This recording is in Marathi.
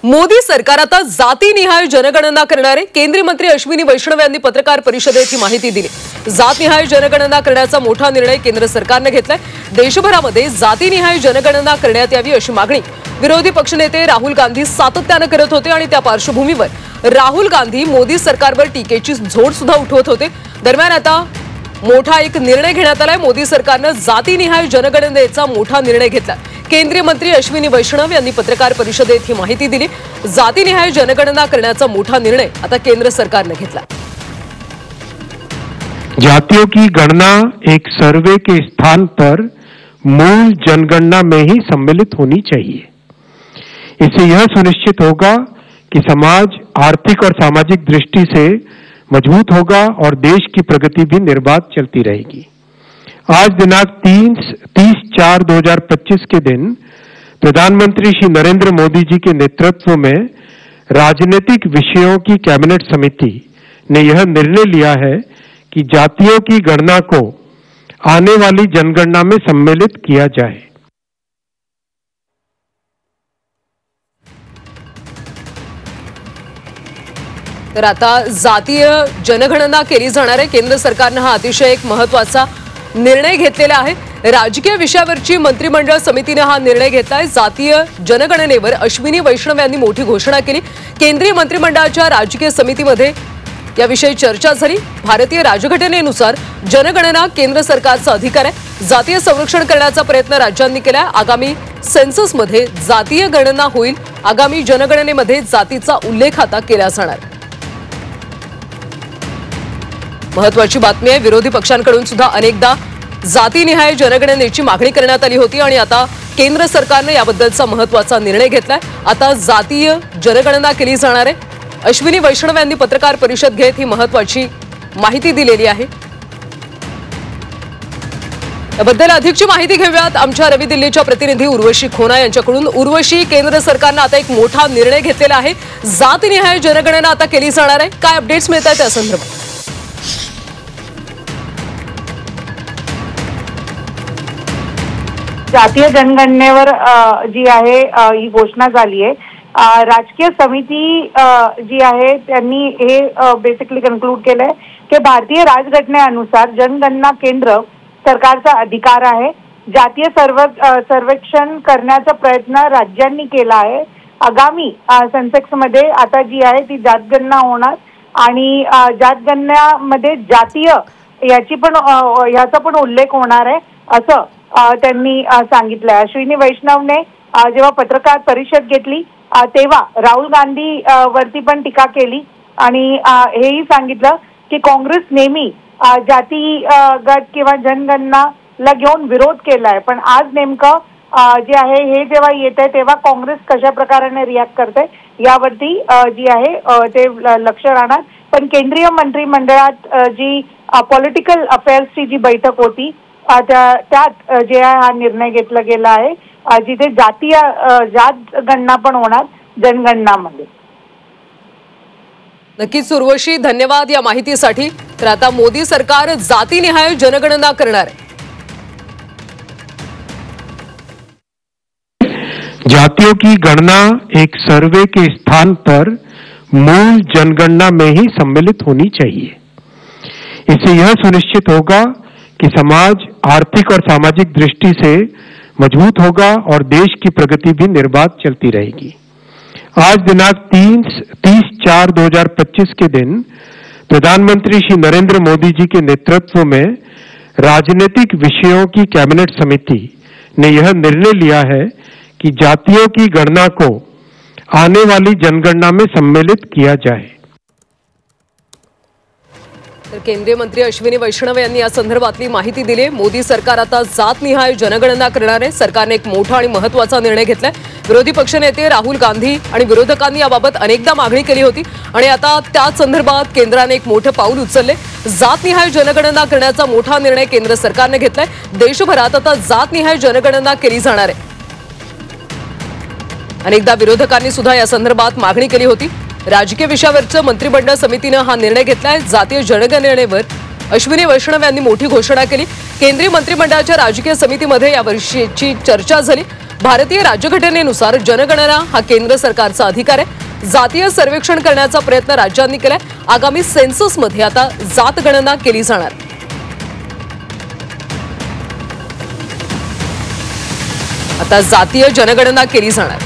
मोदी सरकार आता जातीनिहाय जनगणना करणार आहे। केंद्रीय मंत्री अश्विनी वैष्णव यांनी पत्रकार परिषदेत ही माहिती दिली। जातनिहाय जनगणना करण्याचा मोठा निर्णय केंद्र सरकारने घेतलाय। देशभरामध्ये जातीनिहाय जनगणना करण्यात यावी अशी मागणी विरोधी पक्षनेते राहुल गांधी सातत्याने करत होते आणि त्या पार्श्वभूमीवर राहुल गांधी मोदी सरकारवर टीकेची झोड सुद्धा उठवत होते। दरम्यान आता मोठा एक निर्णय घेण्यात आलाय। मोदी सरकारने जातीनिहाय जनगणनेचा मोठा निर्णय घेतला। केंद्रीय मंत्री अश्विनी वैष्णव यांनी पत्रकार परिषदेत ही माहिती दिली। जातीनिहाय जनगणना करण्याचा मोठा निर्णय आता केंद्र सरकारने घेतला। जातियों की गणना एक सर्वे के स्थान पर मूल जनगणना में ही सम्मिलित होनी चाहिए। इससे यह सुनिश्चित होगा कि समाज आर्थिक और सामाजिक दृष्टि से मजबूत होगा और देश की प्रगति भी निर्बाध चलती रहेगी। आज दिनांक 30/4/2025 के दिन प्रधानमंत्री श्री नरेंद्र मोदी जी के नेतृत्व में राजनीतिक विषयों की कैबिनेट समिति ने यह निर्णय लिया है कि जातियों की गणना को आने वाली जनगणना में सम्मिलित किया जाए। तर आता जातीय जनगणना केली जाणार आहे। केंद्र सरकारने हा अतिशय एक महत्त्वाचा निर्णय घेतलेला आहे। राजकीय विषयावरची मंत्रिमंडळ समितीने हा निर्णय घेतलाय। जातीय जनगणनेवर अश्विनी वैष्णव यांनी मोठी घोषणा केली। केंद्रीय मंत्रिमंडळाच्या राजकीय समितीमध्ये याविषयी चर्चा झाली। भारतीय राजघटनेनुसार जनगणना केंद्र सरकारचा अधिकार आहे। जातीय संरक्षण करण्याचा प्रयत्न राज्यांनी केलाय। आगामी सेन्ससमध्ये जातीय गणना होईल। आगामी जनगणनेमध्ये जातीचा उल्लेख आता केला जाणार। महत्त्वाची बातमी आहे। विरोधी पक्षांकडून सुद्धा अनेकदा जातीनिहाय जनगणनेची मागणी करण्यात आली होती आणि आता केंद्र सरकारने याबद्दलचा महत्त्वाचा निर्णय घेतलाय। आता जातीय जनगणना केली जाणार आहे। अश्विनी वैष्णव यांनी पत्रकार परिषद घेत ही महत्त्वाची माहिती दिलेली आहे। याबद्दल अधिकची माहिती घेऊयात आमच्या नवी दिल्लीच्या प्रतिनिधी उर्वशी खोना यांच्याकडून। उर्वशी, केंद्र सरकारने आता एक मोठा निर्णय घेतलेला आहे। जातीनिहाय जनगणना आता केली जाणार आहे। काय अपडेट्स मिळत आहेत त्या संदर्भात? जातीय जनगणनेवर जी आहे ही घोषणा झाली आहे। राजकीय समिती जी आहे त्यांनी हे बेसिकली कन्क्लूड केलंय की भारतीय राजघटनेनुसार जनगणना केंद्र सरकारचा अधिकार आहे। जातीय सर्वेक्षण करण्याचा प्रयत्न राज्यांनी केला आहे। आगामी सेन्सेक्समध्ये आता जी आहे ती जातगणना होणार आणि जातगणनेमध्ये जातीय याचा पण उल्लेख होणार आहे असं त्यांनी सांगितलंय। अश्विनी वैष्णवने जेव्हा पत्रकार परिषद घेतली तेव्हा राहुल गांधी वरती पण टीका केली आणि हेही सांगितलं की काँग्रेस नेहमी जाती गट किंवा जनगणनाला घेऊन विरोध केलाय, पण आज नेमकं जे आहे हे जेव्हा येत आहे तेव्हा काँग्रेस कशा प्रकारे रिॲक्ट करते यावरती जी आहे ते लक्ष राहणार। पण केंद्रीय मंत्रिमंडळात जी पॉलिटिकल अफेअर्सची जी बैठक होती त्यात जे हा निर्णय घेतला गेला आहे जिथे जात गणना पण होणार जनगणनामध्ये। नक्कीच उर्वशी, धन्यवाद या माहितीसाठी। तर आता मोदी सरकार जातीनिहाय जनगणना करणार आहे। जातियों की गणना एक सर्वे के स्थान पर मूल जनगणना में ही सम्मिलित होनी चाहिए। इससे यह सुनिश्चित होगा कि समाज आर्थिक और सामाजिक दृष्टि से मजबूत होगा और देश की प्रगति भी निर्बाध चलती रहेगी। आज दिनांक 30/4/2025 के दिन प्रधानमंत्री श्री नरेंद्र मोदी जी के नेतृत्व में राजनीतिक विषयों की कैबिनेट समिति ने यह निर्णय लिया है कि जातियों की गणना को आने वाली जनगणना में सम्मिलित किया जाए। तर केंद्रीय मंत्री अश्विनी वैष्णव यांनी या संदर्भातली माहिती दिली। मोदी सरकार आता जातनिहाय जनगणना करणार आहे। सरकारने एक मोठा आणि महत्त्वाचा निर्णय घेतलाय। विरोधी पक्षनेते राहुल गांधी आणि विरोधकांनी याबाबत अनेकदा मागणी केली होती आणि आता त्या संदर्भात केंद्राने एक मोठं पाऊल उचलले। जातनिहाय जनगणना करण्याचा मोठा निर्णय केंद्र सरकारने घेतलाय। देशभरात आता जातनिहाय जनगणना केली जाणार आहे। अनेकदा विरोधकांनी सुद्धा या संदर्भात मागणी केली होती। राजकीय विषयावरचं मंत्रिमंडळ समितीने हा निर्णय घेतलाय। जातीय जनगणनेवर अश्विनी वैष्णव यांनी मोठी घोषणा केली। केंद्रीय मंत्रिमंडळाच्या राजकीय समितीमध्ये यावर्षीची चर्चा झाली। भारतीय राज्यघटनेनुसार जनगणना हा केंद्र सरकारचा अधिकार आहे। जातीय सर्वेक्षण करण्याचा प्रयत्न राज्यांनी केलाय। आगामी सेन्ससमध्ये आता जात गणना केली जाणार। आता जातीय जनगणना केली जाणार।